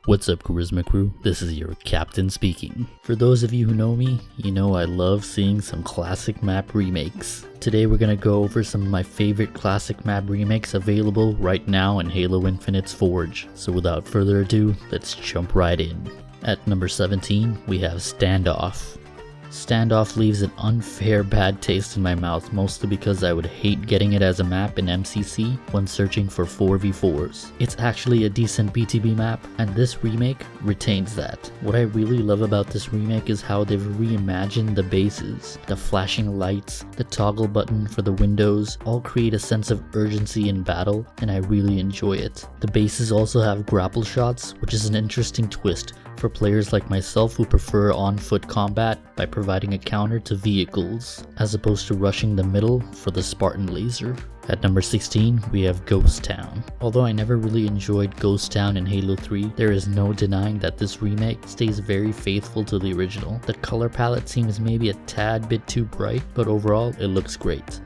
What's up, Karizzma crew? This is your captain speaking. For those of you who know me, you know I love seeing some classic map remakes. Today we're gonna go over some of my favorite classic map remakes available right now in Halo Infinite's Forge. So without further ado, let's jump right in. At number 17, we have Standoff. Standoff leaves an unfair bad taste in my mouth, mostly because I would hate getting it as a map in MCC when searching for 4v4s. It's actually a decent BTB map, and this remake retains that. What I really love about this remake is how they've reimagined the bases. The flashing lights, the toggle button for the windows, all create a sense of urgency in battle, and I really enjoy it. The bases also have grapple shots, which is an interesting twist for players like myself who prefer on-foot combat by providing a counter to vehicles, as opposed to rushing the middle for the Spartan laser. At number 16, we have Ghost Town. Although I never really enjoyed Ghost Town in Halo 3, there is no denying that this remake stays very faithful to the original. The color palette seems maybe a tad bit too bright, but overall it looks great.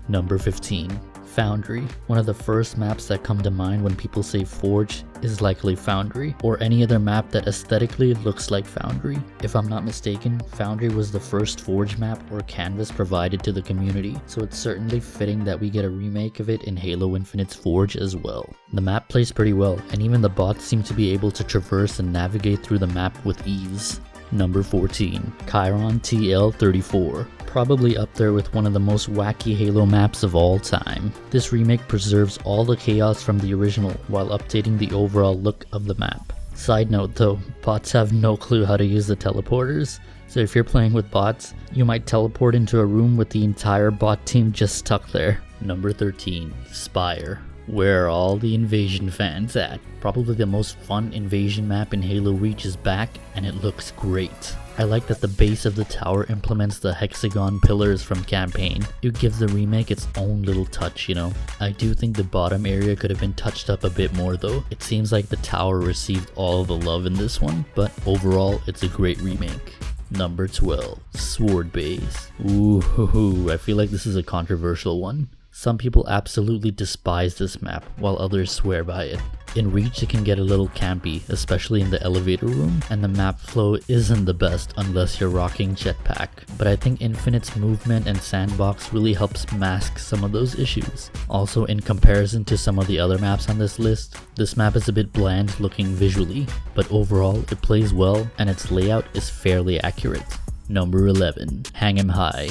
Number 15. Foundry. One of the first maps that come to mind when people say Forge is likely Foundry, or any other map that aesthetically looks like Foundry. If I'm not mistaken, Foundry was the first Forge map or canvas provided to the community, so it's certainly fitting that we get a remake of it in Halo Infinite's Forge as well. The map plays pretty well, and even the bots seem to be able to traverse and navigate through the map with ease. Number 14. Chiron TL-34. Probably up there with one of the most wacky Halo maps of all time. This remake preserves all the chaos from the original while updating the overall look of the map. Side note though, bots have no clue how to use the teleporters, so if you're playing with bots, you might teleport into a room with the entire bot team just stuck there. Number 13. Spire. Where are all the Invasion fans at? Probably the most fun Invasion map in Halo Reach is back, and it looks great. I like that the base of the tower implements the hexagon pillars from Campaign. It gives the remake its own little touch, you know. I do think the bottom area could have been touched up a bit more though. It seems like the tower received all the love in this one, but overall it's a great remake. Number 12. Sword Base. Ooh, I feel like this is a controversial one. Some people absolutely despise this map, while others swear by it. In Reach it can get a little campy, especially in the elevator room, and the map flow isn't the best unless you're rocking jetpack. But I think Infinite's movement and sandbox really helps mask some of those issues. Also, in comparison to some of the other maps on this list, this map is a bit bland looking visually, but overall it plays well and its layout is fairly accurate. Number 11. Hang 'em High.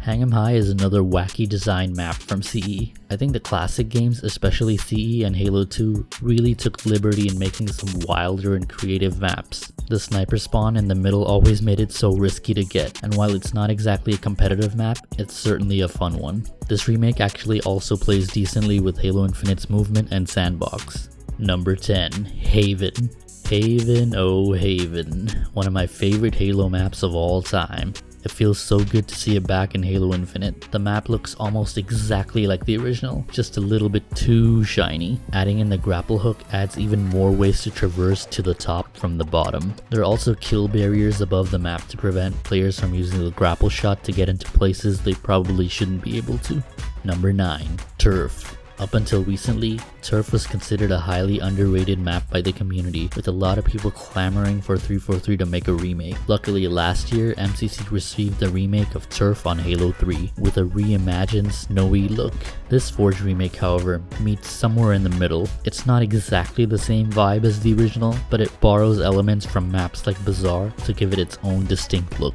Hang 'em High is another wacky design map from CE. I think the classic games, especially CE and Halo 2, really took liberty in making some wilder and creative maps. The sniper spawn in the middle always made it so risky to get, and while it's not exactly a competitive map, it's certainly a fun one. This remake actually also plays decently with Halo Infinite's movement and sandbox. Number 10. Haven. Haven, oh Haven. One of my favorite Halo maps of all time. It feels so good to see it back in Halo Infinite. The map looks almost exactly like the original, just a little bit too shiny. Adding in the grapple hook adds even more ways to traverse to the top from the bottom. There are also kill barriers above the map to prevent players from using the grapple shot to get into places they probably shouldn't be able to. Number 9. Turf. Up until recently, Turf was considered a highly underrated map by the community, with a lot of people clamoring for 343 to make a remake. Luckily, last year, MCC received a remake of Turf on Halo 3, with a reimagined snowy look. This Forge remake, however, meets somewhere in the middle. It's not exactly the same vibe as the original, but it borrows elements from maps like Bazaar to give it its own distinct look.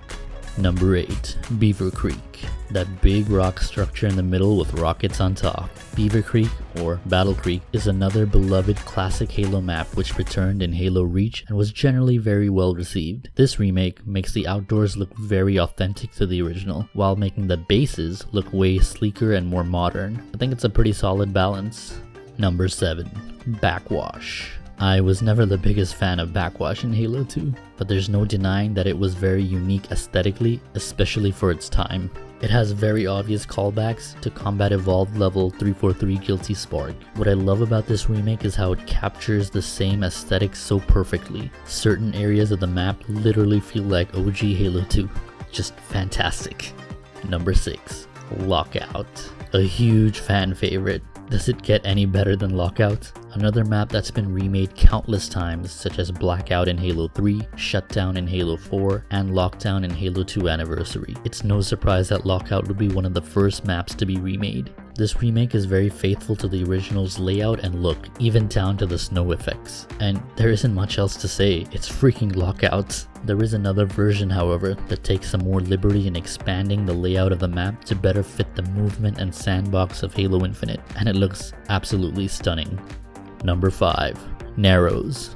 Number 8. Beaver Creek. That big rock structure in the middle with rockets on top. Beaver Creek, or Battle Creek, is another beloved classic Halo map which returned in Halo Reach and was generally very well received. This remake makes the outdoors look very authentic to the original, while making the bases look way sleeker and more modern. I think it's a pretty solid balance. Number 7. Backwash. I was never the biggest fan of Backwash in Halo 2, but there's no denying that it was very unique aesthetically, especially for its time. It has very obvious callbacks to Combat Evolved level 343 Guilty Spark. What I love about this remake is how it captures the same aesthetic so perfectly. Certain areas of the map literally feel like OG Halo 2. Just fantastic. Number 6. Lockout. A huge fan favorite. Does it get any better than Lockout? Another map that's been remade countless times, such as Blackout in Halo 3, Shutdown in Halo 4, and Lockdown in Halo 2 Anniversary. It's no surprise that Lockout would be one of the first maps to be remade. This remake is very faithful to the original's layout and look, even down to the snow effects. And there isn't much else to say, it's freaking Lockout. There is another version, however, that takes some more liberty in expanding the layout of the map to better fit the movement and sandbox of Halo Infinite, and it looks absolutely stunning. Number 5. Narrows.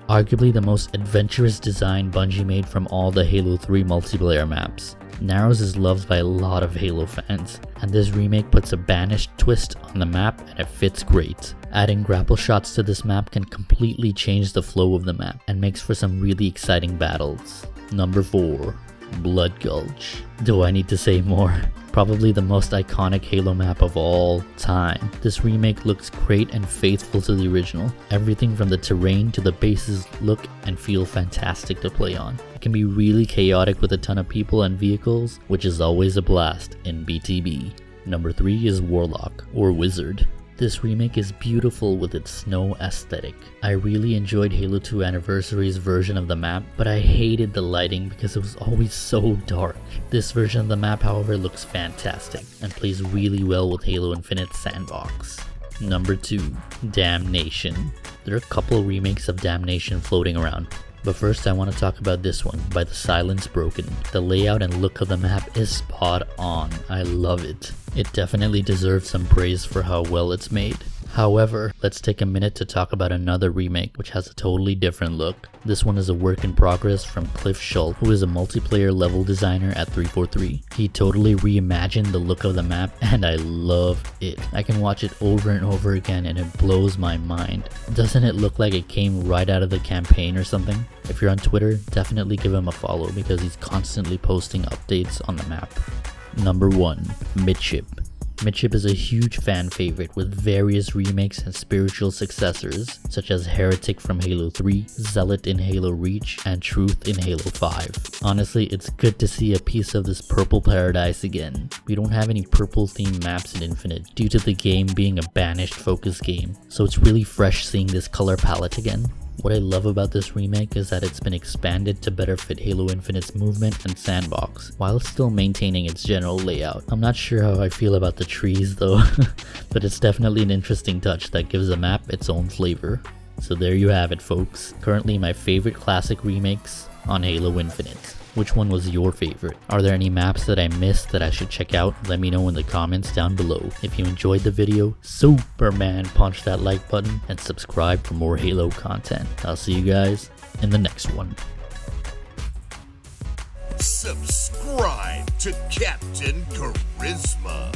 Arguably the most adventurous design Bungie made from all the Halo 3 multiplayer maps. Narrows is loved by a lot of Halo fans, and this remake puts a Banished twist on the map and it fits great. Adding grapple shots to this map can completely change the flow of the map and makes for some really exciting battles. Number 4. Blood Gulch. Do I need to say more? Probably the most iconic Halo map of all time. This remake looks great and faithful to the original. Everything from the terrain to the bases look and feel fantastic to play on. It can be really chaotic with a ton of people and vehicles, which is always a blast in BTB. Number 3 is Warlock, or Wizard. This remake is beautiful with its snow aesthetic. I really enjoyed Halo 2 Anniversary's version of the map, but I hated the lighting because it was always so dark. This version of the map, however, looks fantastic and plays really well with Halo Infinite's sandbox. Number 2. Damnation. There are a couple remakes of Damnation floating around, but first I want to talk about this one by Thesilencebrokn. The layout and look of the map is spot on. I love it. It definitely deserves some praise for how well it's made. However, let's take a minute to talk about another remake which has a totally different look. This one is a work in progress from Cliff Schultz, who is a multiplayer level designer at 343. He totally reimagined the look of the map and I love it. I can watch it over and over again and it blows my mind. Doesn't it look like it came right out of the campaign or something? If you're on Twitter, definitely give him a follow because he's constantly posting updates on the map. Number 1. Midship. Midship is a huge fan favorite with various remakes and spiritual successors such as Heretic from Halo 3, Zealot in Halo Reach, and Truth in Halo 5. Honestly, it's good to see a piece of this purple paradise again. We don't have any purple themed maps in Infinite due to the game being a Banished focus game, so it's really fresh seeing this color palette again. What I love about this remake is that it's been expanded to better fit Halo Infinite's movement and sandbox, while still maintaining its general layout. I'm not sure how I feel about the trees though, but it's definitely an interesting touch that gives the map its own flavor. So there you have it folks, currently my favorite classic remakes on Halo Infinite. Which one was your favorite? Are there any maps that I missed that I should check out? Let me know in the comments down below. If you enjoyed the video, Superman punch that like button and subscribe for more Halo content. I'll see you guys in the next one. Subscribe to Kaptain Karizzma.